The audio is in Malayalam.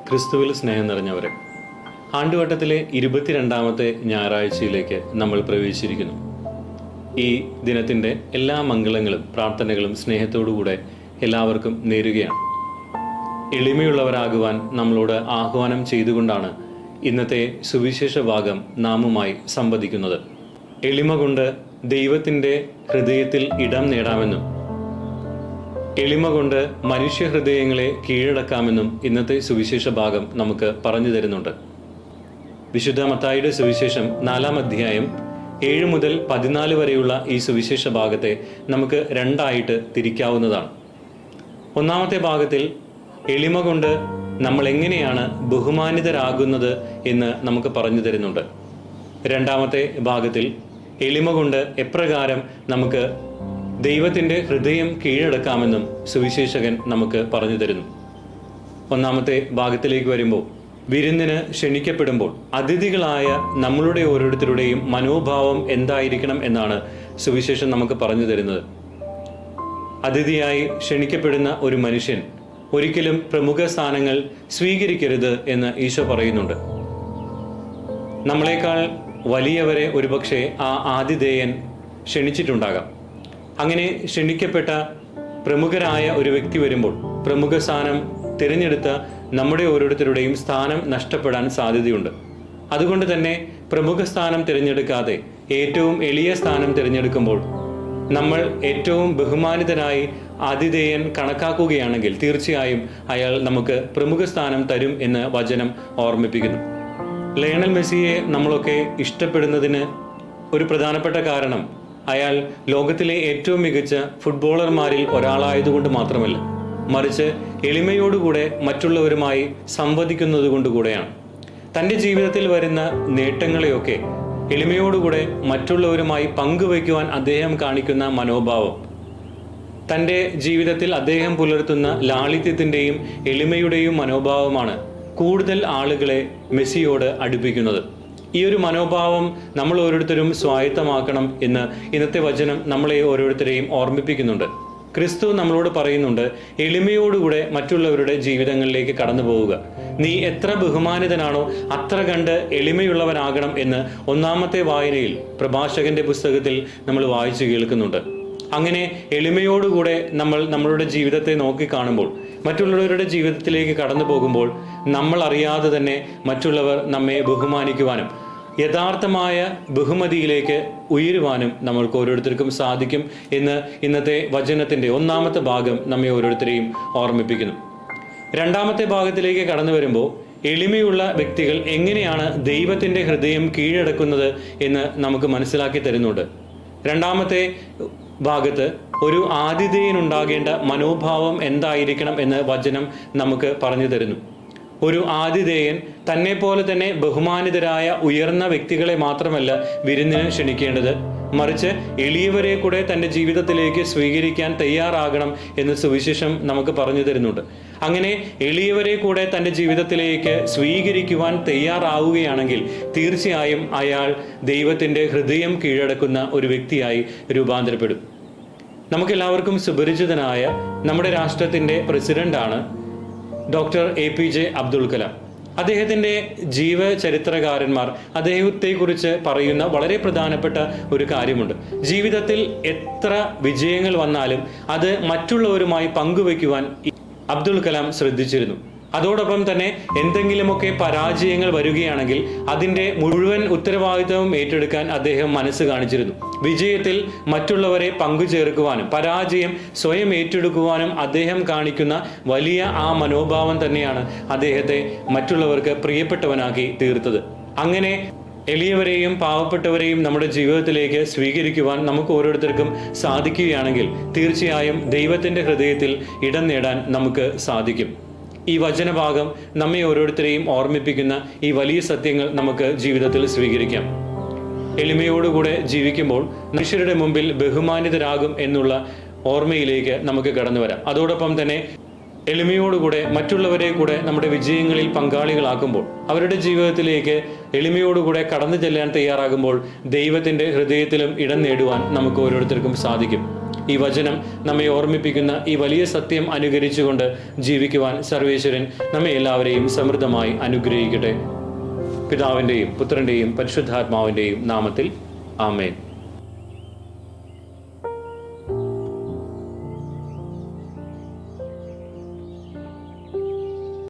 ക്രിസ്തുവിൽ സ്നേഹം നിറഞ്ഞവരെ, ആണ്ടുവട്ടത്തിലെ 22ാമത്തെ ഞായറാഴ്ചയിലേക്ക് നമ്മൾ പ്രവേശിച്ചിരിക്കുന്നു. ഈ ദിനത്തിൻ്റെ എല്ലാ മംഗളങ്ങളും പ്രാർത്ഥനകളും സ്നേഹത്തോടുകൂടെ എല്ലാവർക്കും നേരുകയാണ്. എളിമയുള്ളവരാകുവാൻ നമ്മളോട് ആഹ്വാനം ചെയ്തുകൊണ്ടാണ് ഇന്നത്തെ സുവിശേഷ ഭാഗം നാമുമായി സംവദിക്കുന്നത്. എളിമ കൊണ്ട് ദൈവത്തിൻ്റെ ഹൃദയത്തിൽ ഇടം നേടാമെന്നും എളിമ കൊണ്ട് മനുഷ്യഹൃദയങ്ങളെ കീഴടക്കാമെന്നും ഇന്നത്തെ സുവിശേഷ ഭാഗം നമുക്ക് പറഞ്ഞു തരുന്നുണ്ട്. വിശുദ്ധ മത്തായിയുടെ സുവിശേഷം 4-ാം അധ്യായം 7 മുതൽ 14 വരെയുള്ള ഈ സുവിശേഷ ഭാഗത്തെ നമുക്ക് രണ്ടായിട്ട് തിരിക്കാവുന്നതാണ്. ഒന്നാമത്തെ ഭാഗത്തിൽ എളിമ കൊണ്ട് നമ്മൾ എങ്ങനെയാണ് ബഹുമാനിതരാകുന്നത് എന്ന് നമുക്ക് പറഞ്ഞു തരുന്നുണ്ട്. രണ്ടാമത്തെ ഭാഗത്തിൽ എളിമ കൊണ്ട് എപ്രകാരം നമുക്ക് ദൈവത്തിൻ്റെ ഹൃദയം കീഴടക്കാമെന്നും സുവിശേഷകൻ നമുക്ക് പറഞ്ഞു തരുന്നു. ഒന്നാമത്തെ ഭാഗത്തിലേക്ക് വരുമ്പോൾ, വിരുന്നിന് ക്ഷണിക്കപ്പെടുമ്പോൾ അതിഥികളായ നമ്മളുടെ ഓരോരുത്തരുടെയും മനോഭാവം എന്തായിരിക്കണം എന്നാണ് സുവിശേഷം നമുക്ക് പറഞ്ഞു തരുന്നത്. അതിഥിയായി ക്ഷണിക്കപ്പെടുന്ന ഒരു മനുഷ്യൻ ഒരിക്കലും പ്രമുഖ സ്ഥാനങ്ങൾ സ്വീകരിക്കരുത് എന്ന് ഈശോ പറയുന്നുണ്ട്. നമ്മളെക്കാൾ വലിയവരെ ഒരുപക്ഷെ ആ ആതിഥേയൻ ക്ഷണിച്ചിട്ടുണ്ടാകാം. അങ്ങനെ ക്ഷണിക്കപ്പെട്ട പ്രമുഖരായ ഒരു വ്യക്തി വരുമ്പോൾ പ്രമുഖ സ്ഥാനം തിരഞ്ഞെടുത്ത നമ്മുടെ ഓരോരുത്തരുടെയും സ്ഥാനം നഷ്ടപ്പെടാൻ സാധ്യതയുണ്ട്. അതുകൊണ്ട് തന്നെ പ്രമുഖ സ്ഥാനം തിരഞ്ഞെടുക്കാതെ ഏറ്റവും എളിയ സ്ഥാനം തിരഞ്ഞെടുക്കുമ്പോൾ നമ്മൾ ഏറ്റവും ബഹുമാനിതനായി ആതിഥേയൻ കണക്കാക്കുകയാണെങ്കിൽ തീർച്ചയായും അയാൾ നമുക്ക് പ്രമുഖ സ്ഥാനം തരും എന്ന് വചനം ഓർമ്മിപ്പിക്കുന്നു. ലയണൽ മെസ്സിയെ നമ്മളൊക്കെ ഇഷ്ടപ്പെടുന്നതിന് ഒരു പ്രധാനപ്പെട്ട കാരണം അയാൾ ലോകത്തിലെ ഏറ്റവും മികച്ച ഫുട്ബോളർമാരിൽ ഒരാളായതുകൊണ്ട് മാത്രമല്ല, മറിച്ച് എളിമയോടുകൂടെ മറ്റുള്ളവരുമായി സംവദിക്കുന്നത് കൊണ്ടുകൂടെയാണ്. തൻ്റെ ജീവിതത്തിൽ വരുന്ന നേട്ടങ്ങളെയൊക്കെ എളിമയോടുകൂടെ മറ്റുള്ളവരുമായി പങ്കുവയ്ക്കുവാൻ അദ്ദേഹം കാണിക്കുന്ന മനോഭാവം, തൻ്റെ ജീവിതത്തിൽ അദ്ദേഹം പുലർത്തുന്ന ലാളിത്യത്തിൻ്റെയും എളിമയുടെയും മനോഭാവമാണ് കൂടുതൽ ആളുകളെ മെസ്സിയോട് അടുപ്പിക്കുന്നത്. ഈ ഒരു മനോഭാവം നമ്മൾ ഓരോരുത്തരും സ്വായത്തമാക്കണം എന്ന് ഇന്നത്തെ വചനം നമ്മളെ ഓരോരുത്തരെയും ഓർമ്മിപ്പിക്കുന്നുണ്ട്. ക്രിസ്തു നമ്മളോട് പറയുന്നുണ്ട്, എളിമയോടുകൂടെ മറ്റുള്ളവരുടെ ജീവിതങ്ങളിലേക്ക് കടന്നു പോവുക. നീ എത്ര ബഹുമാനിതനാണോ അത്ര കണ്ട് എളിമയുള്ളവനാകണം എന്ന് ഒന്നാമത്തെ വായനയിൽ പ്രഭാഷകന്റെ പുസ്തകത്തിൽ നമ്മൾ വായിച്ചു കേൾക്കുന്നുണ്ട്. അങ്ങനെ എളിമയോടുകൂടെ നമ്മളുടെ ജീവിതത്തെ നോക്കിക്കാണുമ്പോൾ, മറ്റുള്ളവരുടെ ജീവിതത്തിലേക്ക് കടന്നു പോകുമ്പോൾ നമ്മൾ അറിയാതെ തന്നെ മറ്റുള്ളവർ നമ്മെ ബഹുമാനിക്കുവാനും യഥാർത്ഥമായ ബഹുമതിയിലേക്ക് ഉയരുവാനും നമ്മൾക്ക് ഓരോരുത്തർക്കും സാധിക്കും എന്ന് ഇന്നത്തെ വചനത്തിൻ്റെ ഒന്നാമത്തെ ഭാഗം നമ്മെ ഓരോരുത്തരെയും ഓർമ്മിപ്പിക്കുന്നു. രണ്ടാമത്തെ ഭാഗത്തിലേക്ക് കടന്നു വരുമ്പോൾ എളിമയുള്ള വ്യക്തികൾ എങ്ങനെയാണ് ദൈവത്തിൻ്റെ ഹൃദയം കീഴടക്കുന്നത് എന്ന് നമുക്ക് മനസ്സിലാക്കി തരുന്നുണ്ട്. രണ്ടാമത്തെ ഭാഗത്ത് ഒരു ആതിഥേയനുണ്ടാകേണ്ട മനോഭാവം എന്തായിരിക്കണം എന്ന് വചനം നമുക്ക് പറഞ്ഞു തരുന്നു. ഒരു ആതിഥേയൻ തന്നെ പോലെ തന്നെ ബഹുമാനിതരായ ഉയർന്ന വ്യക്തികളെ മാത്രമല്ല വിരുന്നിന് ക്ഷണിക്കേണ്ടത്, മറിച്ച് എളിയവരെ കൂടെ തൻ്റെ ജീവിതത്തിലേക്ക് സ്വീകരിക്കാൻ തയ്യാറാകണം എന്ന് സുവിശേഷം നമുക്ക് പറഞ്ഞു തരുന്നുണ്ട്. അങ്ങനെ എളിയവരെ കൂടെ തൻ്റെ ജീവിതത്തിലേക്ക് സ്വീകരിക്കുവാൻ തയ്യാറാവുകയാണെങ്കിൽ തീർച്ചയായും അയാൾ ദൈവത്തിൻ്റെ ഹൃദയം കീഴടക്കുന്ന ഒരു വ്യക്തിയായി രൂപാന്തരപ്പെടും. നമുക്കെല്ലാവർക്കും സുപരിചിതനായ നമ്മുടെ രാഷ്ട്രത്തിൻ്റെ പ്രസിഡന്റാണ് ഡോക്ടർ APJ അബ്ദുൽ കലാം. അദ്ദേഹത്തിൻ്റെ ജീവചരിത്രകാരന്മാർ അദ്ദേഹത്തെക്കുറിച്ച് പറയുന്ന വളരെ പ്രധാനപ്പെട്ട ഒരു കാര്യമുണ്ട്. ജീവിതത്തിൽ എത്ര വിജയങ്ങൾ വന്നാലും അത് മറ്റുള്ളവരുമായി പങ്കുവയ്ക്കുവാൻ അബ്ദുൽ കലാം ശ്രദ്ധിച്ചിരുന്നു. അതോടൊപ്പം തന്നെ എന്തെങ്കിലുമൊക്കെ പരാജയങ്ങൾ വരികയാണെങ്കിൽ അതിൻ്റെ മുഴുവൻ ഉത്തരവാദിത്വവും ഏറ്റെടുക്കാൻ അദ്ദേഹം മനസ്സ് കാണിച്ചിരുന്നു. വിജയത്തിൽ മറ്റുള്ളവരെ പങ്കുചേർക്കുവാനും പരാജയം സ്വയം ഏറ്റെടുക്കുവാനും അദ്ദേഹം കാണിക്കുന്ന വലിയ ആ മനോഭാവം തന്നെയാണ് അദ്ദേഹത്തെ മറ്റുള്ളവർക്ക് പ്രിയപ്പെട്ടവനാക്കി തീർത്തത്. അങ്ങനെ എളിയവരെയും പാവപ്പെട്ടവരെയും നമ്മുടെ ജീവിതത്തിലേക്ക് സ്വീകരിക്കുവാൻ നമുക്ക് ഓരോരുത്തർക്കും സാധിക്കുകയാണെങ്കിൽ തീർച്ചയായും ദൈവത്തിൻ്റെ ഹൃദയത്തിൽ ഇടം നേടാൻ നമുക്ക് സാധിക്കും. ഈ വചനഭാഗം നമ്മെ ഓരോരുത്തരെയും ഓർമ്മിപ്പിക്കുന്ന ഈ വലിയ സത്യങ്ങൾ നമുക്ക് ജീവിതത്തിൽ സ്വീകരിക്കാം. എളിമയോടുകൂടെ ജീവിക്കുമ്പോൾ മനുഷ്യരുടെ മുമ്പിൽ ബഹുമാനിതരാകും എന്നുള്ള ഓർമ്മയിലേക്ക് നമുക്ക് കടന്നു വരാം. അതോടൊപ്പം തന്നെ എളിമയോടുകൂടെ മറ്റുള്ളവരെ കൂടെ നമ്മുടെ വിജയങ്ങളിൽ പങ്കാളികളാക്കുമ്പോൾ, അവരുടെ ജീവിതത്തിലേക്ക് എളിമയോടുകൂടെ കടന്നു ചെല്ലാൻ തയ്യാറാകുമ്പോൾ ദൈവത്തിൻ്റെ ഹൃദയത്തിലും ഇടം നേടുവാൻ നമുക്ക് ഓരോരുത്തർക്കും സാധിക്കും. ഈ വചനം നമ്മെ ഓർമ്മിപ്പിക്കുന്ന ഈ വലിയ സത്യം അനുകരിച്ചുകൊണ്ട് ജീവിക്കുവാൻ സർവേശ്വരൻ നമ്മെ എല്ലാവരെയും സമൃദ്ധമായി അനുഗ്രഹിക്കട്ടെ. പിതാവിൻ്റെയും പുത്രൻ്റെയും പരിശുദ്ധാത്മാവിൻ്റെയും നാമത്തിൽ ആമേൻ.